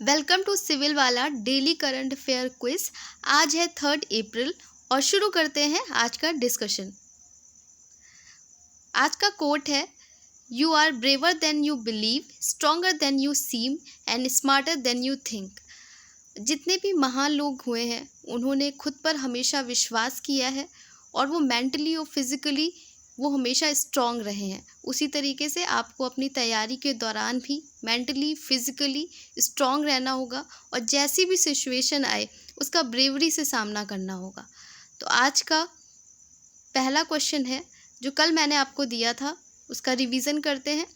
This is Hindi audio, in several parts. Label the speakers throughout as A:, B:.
A: वेलकम टू सिविल वाला डेली करंट अफेयर क्विज। आज है 3 अप्रैल और शुरू करते हैं आज का डिस्कशन। आज का कोट है, you are braver than you believe, stronger than you seem and smarter than you think. जितने भी महान लोग हुए हैं उन्होंने खुद पर हमेशा विश्वास किया है और वो मेंटली और फिजिकली वो हमेशा स्ट्रॉन्ग रहे हैं। उसी तरीके से आपको अपनी तैयारी के दौरान भी मेंटली फिजिकली स्ट्रॉन्ग रहना होगा और जैसी भी सिचुएशन आए उसका ब्रेवरी से सामना करना होगा। तो आज का पहला क्वेश्चन है जो कल मैंने आपको दिया था, उसका रिवीजन करते हैं।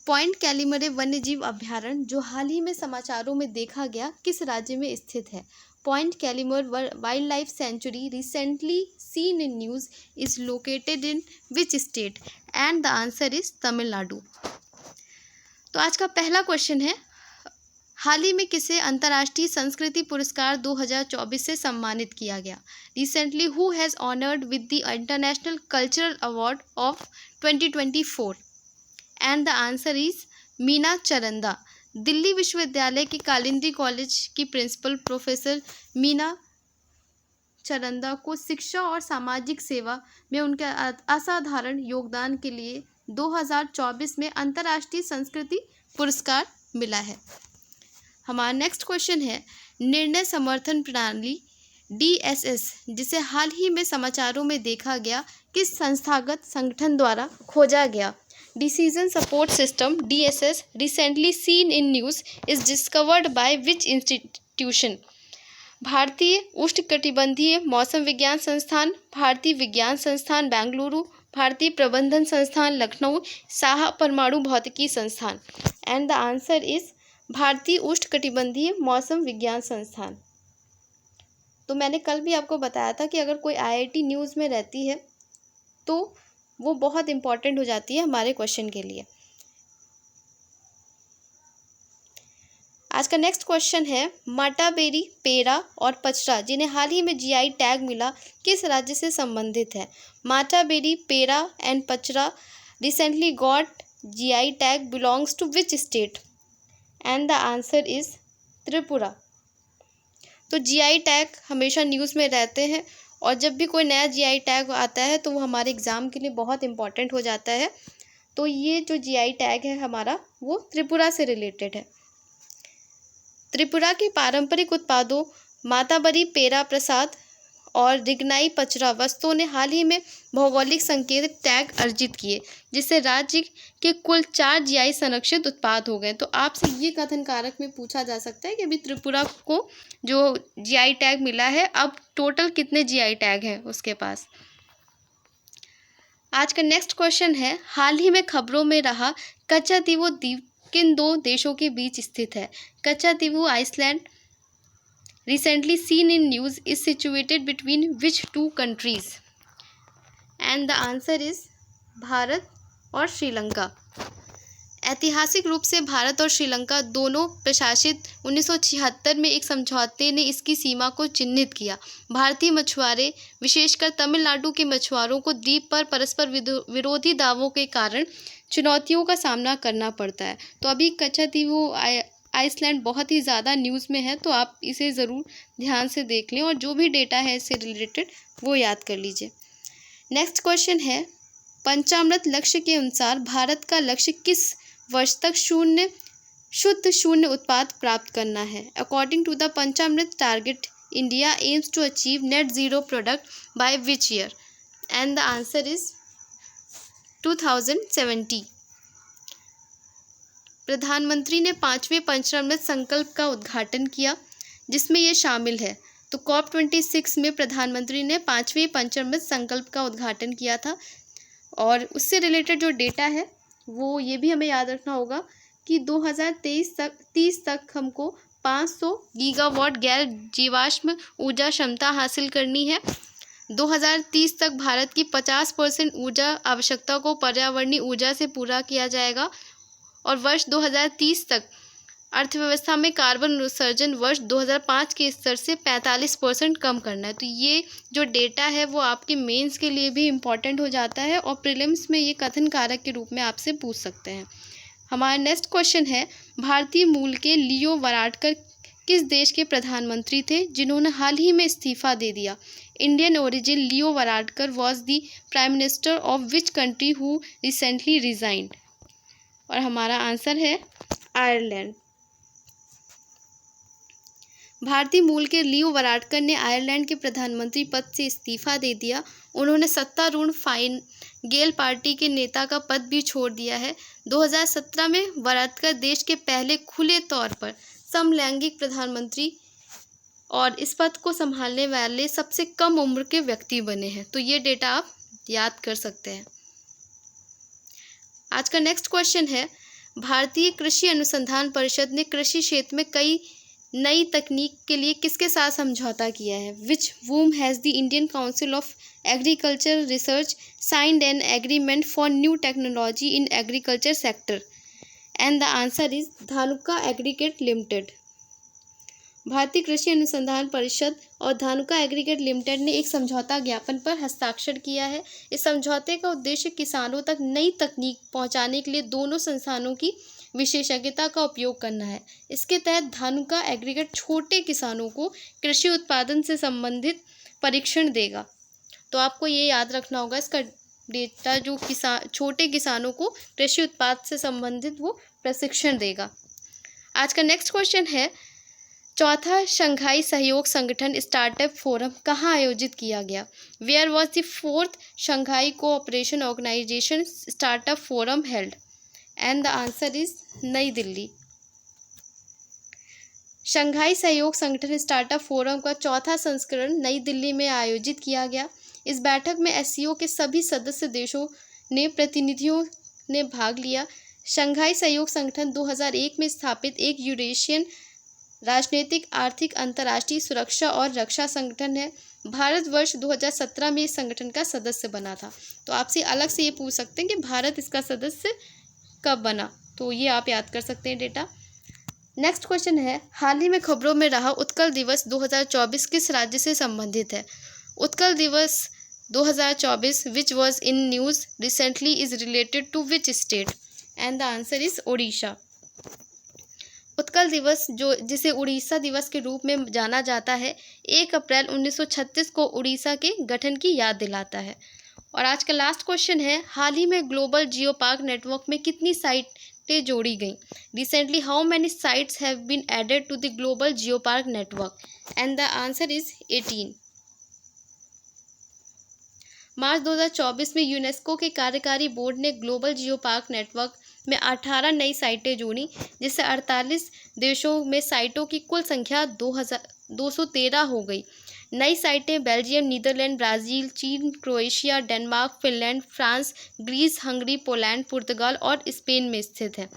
A: पॉइंट कैलिमरे वन्यजीव अभयारण्य जो हाल ही में समाचारों में देखा गया किस राज्य में स्थित है? Point Calimere wild life sanctuary recently seen in news is located in which state? And the answer is Tamil Nadu. तो आज का पहला क्वेश्चन है, हाल ही में किसे अंतर्राष्ट्रीय संस्कृति पुरस्कार 2024 से सम्मानित किया गया? Recently who has honoured with the international cultural award of 2024? And the answer is Meena Charanda. Delhi विश्वविद्यालय के कालिंदी कॉलेज की प्रिंसिपल प्रोफेसर मीना चरंदा को शिक्षा और सामाजिक सेवा में उनके असाधारण योगदान के लिए 2024 में अंतर्राष्ट्रीय संस्कृति पुरस्कार मिला है। हमारा नेक्स्ट क्वेश्चन है, निर्णय समर्थन प्रणाली DSS जिसे हाल ही में समाचारों में देखा गया किस संस्थागत संगठन द्वारा खोजा गया? Decision support system DSS recently seen in news is discovered by which institution? भारतीय उष्णकटिबंधीय मौसम विज्ञान संस्थान, भारतीय विज्ञान संस्थान बेंगलुरु, भारतीय प्रबंधन संस्थान लखनऊ, साहा परमाणु भौतिकी संस्थान। एंड द आंसर इज भारतीय उष्णकटिबंधीय मौसम विज्ञान संस्थान। तो मैंने कल भी आपको बताया था कि अगर कोई IIT न्यूज़ में रहती है तो वो बहुत इम्पॉर्टेंट हो जाती है हमारे क्वेश्चन के लिए। आज का नेक्स्ट क्वेश्चन है, माटाबेरी, पेरा और पचरा जिन्हें हाल ही में GI टैग मिला किस राज्य से संबंधित है? माटाबेरी, pera and pachra recently got GI tag belongs to which state? And the answer is Tripura. तो GI टैग हमेशा न्यूज़ में रहते हैं और जब भी कोई नया GI टैग आता है तो वो हमारे एग्ज़ाम के लिए बहुत इंपॉर्टेंट हो जाता है। तो ये जो GI टैग है हमारा वो त्रिपुरा से रिलेटेड है। त्रिपुरा के पारंपरिक उत्पादों माताबरी, पेरा प्रसाद और रिगनाई पचरा वस्तुओं ने हाल ही में भौगोलिक संकेत टैग अर्जित किए जिससे राज्य के कुल 4 GI संरक्षित उत्पाद हो गए। तो आपसे ये कथन कारक में पूछा जा सकता है कि अभी त्रिपुरा को जो GI टैग मिला है अब टोटल कितने GI टैग हैं उसके पास। आज का नेक्स्ट क्वेश्चन है, हाल ही में खबरों में रहा कच्चातीवो द्वीप किन 2 देशों के बीच स्थित है? Katchatheevu island recently seen in news is situated between which 2 countries? And the answer is Bharat और श्रीलंका। ऐतिहासिक रूप से भारत और श्रीलंका दोनों प्रशासित 1976 में एक समझौते ने इसकी सीमा को चिन्हित किया। भारतीय मछुआरे विशेषकर तमिलनाडु के मछुआरों को द्वीप पर परस्पर विरोधी दावों के कारण चुनौतियों का सामना करना पड़ता है। तो अभी कच्चातीवो आइसलैंड बहुत ही ज़्यादा न्यूज़ में है, तो आप इसे ज़रूर ध्यान से देख लें और जो भी डेटा है इससे रिलेटेड वो याद कर लीजिए। नेक्स्ट क्वेश्चन है, पंचामृत लक्ष्य के अनुसार भारत का लक्ष्य किस वर्ष तक शुद्ध शून्य उत्पाद प्राप्त करना है? According to the Panchamrit target India aims to achieve net zero product by which year? And the answer is 2070। प्रधानमंत्री ने 5वें पंचामृत संकल्प का उद्घाटन किया जिसमें ये शामिल है। तो COP26 में प्रधानमंत्री ने 5वें पंचामृत संकल्प का उद्घाटन किया था और उससे रिलेटेड जो डेटा है वो ये भी हमें याद रखना होगा कि 2030 तक हमको 500 गीगावाट गैर जीवाश्म ऊर्जा क्षमता हासिल करनी है। 2030 तक भारत की 50% ऊर्जा आवश्यकता को पर्यावरणीय ऊर्जा से पूरा किया जाएगा और वर्ष 2030 तक अर्थव्यवस्था में कार्बन उत्सर्जन वर्ष 2005 के स्तर से 45% कम करना है। तो ये जो डेटा है वो आपके मेंस के लिए भी इम्पॉर्टेंट हो जाता है और प्रीलिम्स में ये कथन कारक के रूप में आपसे पूछ सकते हैं। हमारा नेक्स्ट क्वेश्चन है, भारतीय मूल के लियो वाराडकर किस देश के प्रधानमंत्री थे जिन्होंने हाल ही में इस्तीफा दे दिया? Indian origin Leo Varadkar was the prime minister of which country who recently resigned? और हमारा आंसर है आयरलैंड। भारतीय मूल के लियो वाराडकर ने आयरलैंड के प्रधानमंत्री पद से इस्तीफा दे दिया। उन्होंने सत्तारूढ़ फाइन गेल पार्टी के नेता का पद भी छोड़ दिया है। 2017 में वाराडकर देश के पहले खुले तौर पर समलैंगिक प्रधानमंत्री और इस पद को संभालने वाले सबसे कम उम्र के व्यक्ति बने हैं। तो ये डेटा आप याद कर सकते हैं। आज का नेक्स्ट क्वेश्चन है, भारतीय कृषि अनुसंधान परिषद ने कृषि क्षेत्र में कई नई तकनीक के लिए किसके साथ समझौता किया है? Which whom has the Indian council of agriculture research signed an agreement for new technology in agriculture sector? And the answer is Dhanuka aggregate limited. भारतीय कृषि अनुसंधान परिषद और धानुका एग्रीगेट लिमिटेड ने एक समझौता ज्ञापन पर हस्ताक्षर किया है। इस समझौते का उद्देश्य किसानों तक नई तकनीक पहुंचाने के लिए दोनों संस्थानों की विशेषज्ञता का उपयोग करना है। इसके तहत धानुका एग्रीगेट छोटे किसानों को कृषि उत्पादन से संबंधित परीक्षण देगा। तो आपको ये याद रखना होगा, इसका डेटा जो छोटे किसानों को कृषि उत्पाद से संबंधित वो प्रशिक्षण देगा। आज का नेक्स्ट क्वेश्चन है, चौथा शंघाई सहयोग संगठन स्टार्टअप फोरम कहाँ आयोजित किया गया? Where was the fourth Shanghai cooperation organisation startup forum held? And the answer is New Delhi. Shanghai सहयोग संगठन स्टार्टअप फोरम का चौथा संस्करण नई दिल्ली में आयोजित किया गया। इस बैठक में एससीओ के सभी सदस्य देशों ने प्रतिनिधियों ने भाग लिया। शंघाई सहयोग संगठन 2001 में स्थापित एक यूरेशियन राजनीतिक, आर्थिक, अंतर्राष्ट्रीय सुरक्षा और रक्षा संगठन है। भारत वर्ष 2017 में इस संगठन का सदस्य बना था। तो आपसे अलग से ये पूछ सकते हैं कि भारत इसका सदस्य कब बना, तो ये आप याद कर सकते हैं डेटा। नेक्स्ट क्वेश्चन है, हाल ही में खबरों में रहा उत्कल दिवस 2024 किस राज्य से संबंधित है? Utkal Divas 2024 which was in news recently is related to which state? And the answer is Odisha. Utkal Divas जिसे उड़ीसा दिवस के रूप में जाना जाता है 1 अप्रैल 1936 को उड़ीसा के गठन की याद दिलाता है। और आज का लास्ट क्वेश्चन है, हाल ही में ग्लोबल जियो पार्क नेटवर्क में कितनी साइटें जोड़ी गई? Recently how many sites have been added to the global geopark network? And the answer is 18। मार्च 2024 में यूनेस्को के कार्यकारी बोर्ड ने ग्लोबल जियो पार्क नेटवर्क में 18 नई साइटें जोड़ी, जिससे 48 देशों में साइटों की कुल संख्या 213 हो गई। नई साइटें बेल्जियम, नीदरलैंड, ब्राज़ील, चीन, Croatia, Denmark, Finland, France, Greece, Hungary, Poland, पुर्तगाल और स्पेन में स्थित हैं।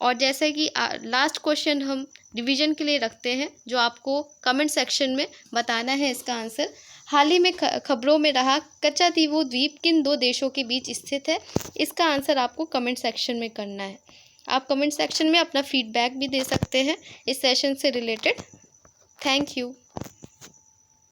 A: और जैसे कि लास्ट क्वेश्चन हम रिवीजन के लिए रखते हैं, जो आपको कमेंट सेक्शन में बताना है इसका आंसर। हाल ही में खबरों में रहा कच्चातीवो द्वीप किन 2 देशों के बीच स्थित है? इसका आंसर आपको कमेंट सेक्शन में करना है। आप कमेंट सेक्शन में अपना फीडबैक भी दे सकते हैं इस सेशन से रिलेटेड। Thank you.